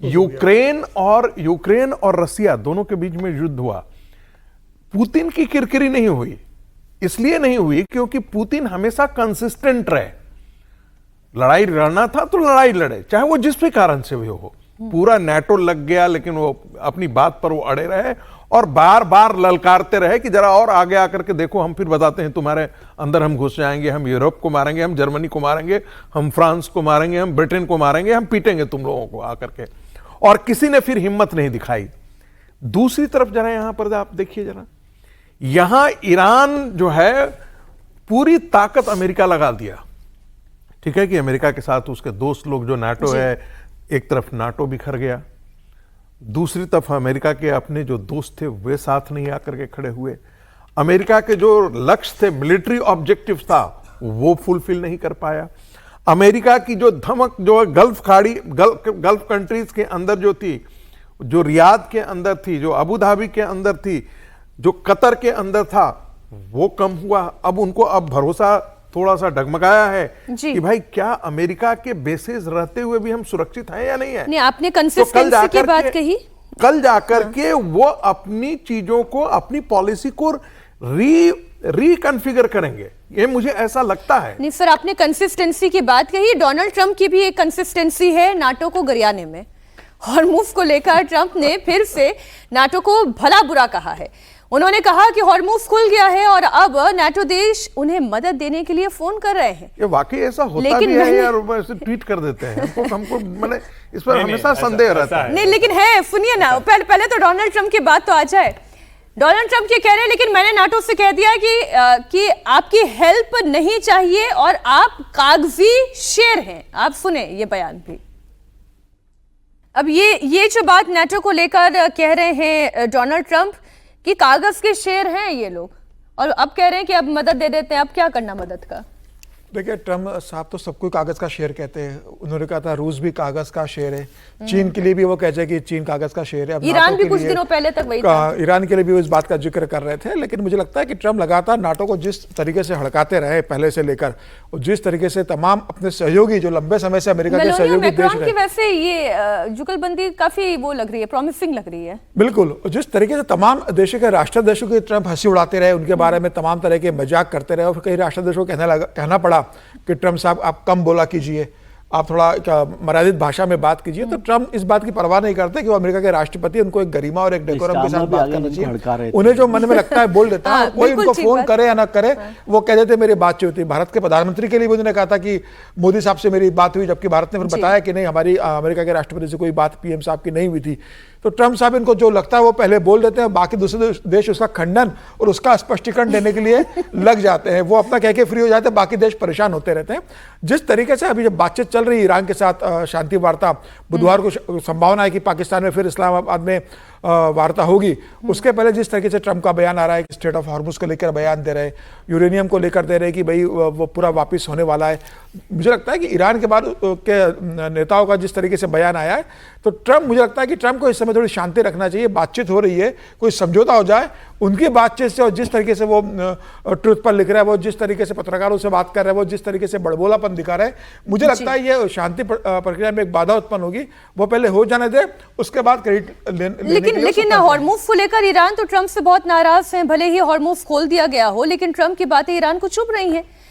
Ukraine और रसिया दोनों के बीच में युद्ध हुआ। पुतिन की किरकिरी नहीं हुई, इसलिए नहीं हुई क्योंकि पुतिन हमेशा कंसिस्टेंट रहे। लड़ाई लड़ना था तो लड़ाई लड़े, चाहे वो जिस भी कारण से भी हो। पूरा नेटो लग गया लेकिन वो अपनी बात पर वो अड़े रहे और बार बार ललकारते रहे कि जरा और आगे आकर के देखो, हम फिर बताते हैं तुम्हारे अंदर हम घुस जाएंगे, हम यूरोप को मारेंगे, हम जर्मनी को मारेंगे, हम फ्रांस को मारेंगे, हम ब्रिटेन को मारेंगे, हम पीटेंगे तुम लोगों को आकर के। और किसी ने फिर हिम्मत नहीं दिखाई। दूसरी तरफ जरा यहां पर आप देखिए, जरा यहां ईरान जो है पूरी ताकत अमेरिका लगा दिया। ठीक है कि अमेरिका के साथ उसके दोस्त लोग जो नाटो है, एक तरफ नाटो बिखर गया, दूसरी तरफ अमेरिका के अपने जो दोस्त थे वे साथ नहीं आकर के खड़े हुए। अमेरिका के जो लक्ष्य थे, मिलिट्री ऑब्जेक्टिव था, वो फुलफिल नहीं कर पाया। अमेरिका की जो धमक जो गल्फ कंट्रीज के अंदर जो थी, जो रियाद के अंदर थी, जो अबू धाबी के अंदर थी, जो कतर के अंदर था, वो कम हुआ। अब उनको भरोसा थोड़ा सा डगमगाया है कि भाई क्या अमेरिका के बेसिस रहते हुए भी हम सुरक्षित हैं या नहीं है। नहीं, आपने कंसिस्टेंसी की बात कही। कल जाकर के वो अपनी चीजों को, अपनी पॉलिसी को रिकॉन्फ़िगर करेंगे, ये मुझे ऐसा लगता है। नहीं सर, आपने कंसिस्टेंसी की बात कही। डोनाल्ड ट्रंप की भी एक कंसिस्टेंसी है नाटो को गरियाने में। हॉर्मुज़ को लेकर ट्रंप ने फिर से नाटो को भला बुरा कहा है। उन्होंने कहा कि हॉर्मुज़ खुल गया है और अब नाटो देश उन्हें मदद देने के लिए फोन कर रहे हैं। ये वाकई ऐसा होता भी है यार, ऐसे ट्वीट कर देते हैं हमको मैंने इस पर हमेशा संदेह रहता है। नहीं लेकिन है, सुनिए ना, पहले तो डोनाल्ड ट्रंप की बात तो आ जाए। डोनाल्ड ट्रंप ये कह रहे हैं लेकिन मैंने नाटो से कह दिया कि आपकी हेल्प नहीं चाहिए और आप कागजी शेर हैं। आप सुने ये बयान भी। अब ये जो बात नाटो को लेकर कह रहे हैं डोनाल्ड ट्रंप कि कागज के शेर हैं ये लोग, और अब कह रहे हैं कि अब मदद दे देते हैं। अब क्या करना मदद का? देखिए, ट्रम्प साहब तो सबको कागज का शेर कहते हैं। उन्होंने कहा था रूस भी कागज का शेर है, चीन के लिए भी वो कहते हैं कि चीन कागज का शेर है। अब ईरान भी कुछ दिनों पहले तक वही था। ईरान के लिए भी वो इस बात का जिक्र कर रहे थे। लेकिन मुझे लगता है कि ट्रम्प लगातार नाटो को जिस तरीके से हड़काते रहे पहले से लेकर, और जिस तरीके से तमाम अपने सहयोगी जो लंबे समय से अमेरिका के सहयोगी देश रहे, वैसे ये जुगलबंदी काफी वो लग रही है, प्रॉमिसिंग लग रही है। बिल्कुल, जिस तरीके से तमाम देशों के राष्ट्र देशों की ट्रम्प हंसी उड़ाते रहे, उनके बारे में तमाम तरह के मजाक करते रहे, और कई राष्ट्र देशों को कहना पड़ा कि ट्रम्प साहब आप कम बोला कीजिए, आप थोड़ा मर्यादित भाषा में बात कीजिए। तो ट्रम्प इस बात की परवाह नहीं करते कि वो अमेरिका के राष्ट्रपति, उनको एक गरिमा और एक डेकोरम के साथ बात करना चाहिए। उन्हें जो मन में लगता है बोल देता है, कोई उनको फोन करे या ना करे, वो कह देते मेरी बातचीत हुई। भारत के प्रधानमंत्री के लिए उन्होंने कहा था कि मोदी साहब से मेरी बात हुई, जबकि भारत ने फिर बताया कि नहीं, हमारी अमेरिका के राष्ट्रपति से कोई बात पीएम साहब की नहीं हुई थी। तो ट्रम्प साहब इनको जो लगता है वो पहले बोल देते हैं, बाकी दूसरे देश उसका खंडन और उसका स्पष्टीकरण देने के लिए लग जाते हैं। वो अपना कह के फ्री हो जाते हैं, बाकी देश परेशान होते रहते हैं। जिस तरीके से अभी जब बातचीत चल रही है ईरान के साथ, शांति वार्ता, बुधवार को संभावना है कि पाकिस्तान में फिर इस्लामाबाद में वार्ता होगी। उसके पहले जिस तरीके से ट्रम्प का बयान आ रहा है कि स्टेट ऑफ हॉर्मुज़ को लेकर बयान दे रहे हैं, यूरेनियम को लेकर दे रहे हैं कि भाई वो पूरा वापस होने वाला है। मुझे लगता है कि ईरान के बाद के नेताओं का जिस तरीके से बयान आया है, तो ट्रम्प, मुझे लगता है कि ट्रम्प को इस समय थोड़ी शांति रखना चाहिए। बातचीत हो रही है, कोई समझौता हो जाए उनकी बातचीत से, और जिस तरीके से वो ट्रुथ पर लिख रहा है, वो जिस तरीके से पत्रकारों से बात कर रहे हैं, वो जिस तरीके से बड़बोलापन दिखा रहे हैं, मुझे लगता है ये शांति प्रक्रिया में एक बाधा उत्पन्न होगी। वो पहले हो जाने दे, उसके बाद क्रेडिट लेकिन हॉर्मुज़ को लेकर ईरान तो ट्रंप से बहुत नाराज हैं। भले ही हॉर्मुज़ खोल दिया गया हो, लेकिन ट्रंप की बातें ईरान को चुभ रही हैं।